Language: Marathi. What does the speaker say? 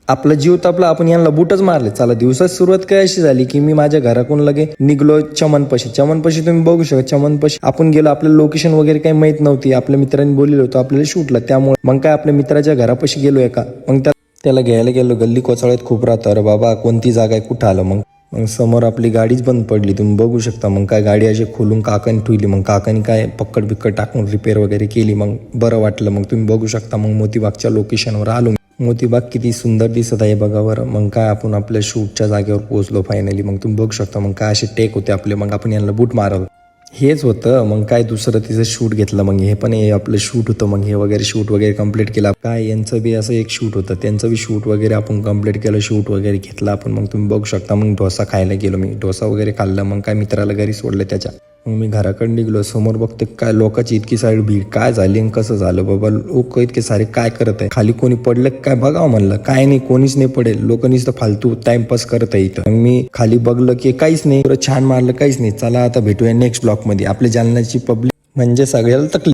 आपला जीव तापला, आपण यांना बुटच मारले. चला दिवसात सुरुवात काय अशी झाली की मी माझ्या घराकडून लगे निघलो चमनपशी. तुम्ही बघू शकता चमनपशी आपण गेलो. आपल्याला लोकेशन वगैरे काही माहित नव्हती. आपल्या मित्रांनी बोललेलं होतं आपल्याला शूटला, त्यामुळे मग काय आपल्या मित्राच्या घरापाशी गेलो एका. मग त्याला घ्यायला गेलो. गल्ली कोचाळ्यात खूप राहतं. अरे बाबा कोणती जागा आहे, कुठं आलं. मग समोर आपली गाडीच बंद पडली, तुम्ही बघू शकता. मग काय गाडी अशी खोलून काकाने ठेवली. मग काकाने काय पक्कड बिक्कड टाकून रिपेअर वगैरे केली. मग बरं वाटलं. मग तुम्ही बघू शकता. मग मोतीबागच्या लोकेशनवर आलो. मोतीबाग किती सुंदर दिसत आहे बघा बरं. मग काय आपण आपल्या शूटच्या जागेवर पोहोचलो फायनली. मग तुम्ही बघू शकता. मग काय असे टेक होते आपले. मग आपण यांना बूट मारलं. हेच होतं. मग काय दुसरं तिचं शूट घेतलं. मग हे पण हे आपलं शूट होतं. मग हे वगैरे शूट वगैरे कंप्लीट केला. काय यांचं बी असं एक शूट होतं, त्यांचं बी शूट वगैरे आपण कंप्लीट केलं. शूट वगैरे घेतलं आपण. मग तुम्ही बघू शकता. मग डोसा खायला गेलो मी. डोसा वगैरे खाल्लं. मग काय मित्राला घरी सोडलं त्याच्या. मग मी घराकडे निघलो. समोर बघते काय लोकांची इतकी सारी भीड. काय झाली आणि कसं झालं बाबा, लोक इतके सारे काय करत आहे. खाली कोणी पडलं काय बघावं म्हणलं. काय नाही, कोणीच नाही पडेल. लोक नुसतं फालतू टाइमपास करत आहे इथं. मग मी खाली बघलं की काहीच नाही, छान मारलं, काहीच नाही. चला आता भेटूया नेक्स्ट ब्लॉक मध्ये. आपल्या जालन्याची पब्लिक म्हणजे सगळ्याला तकलीफ.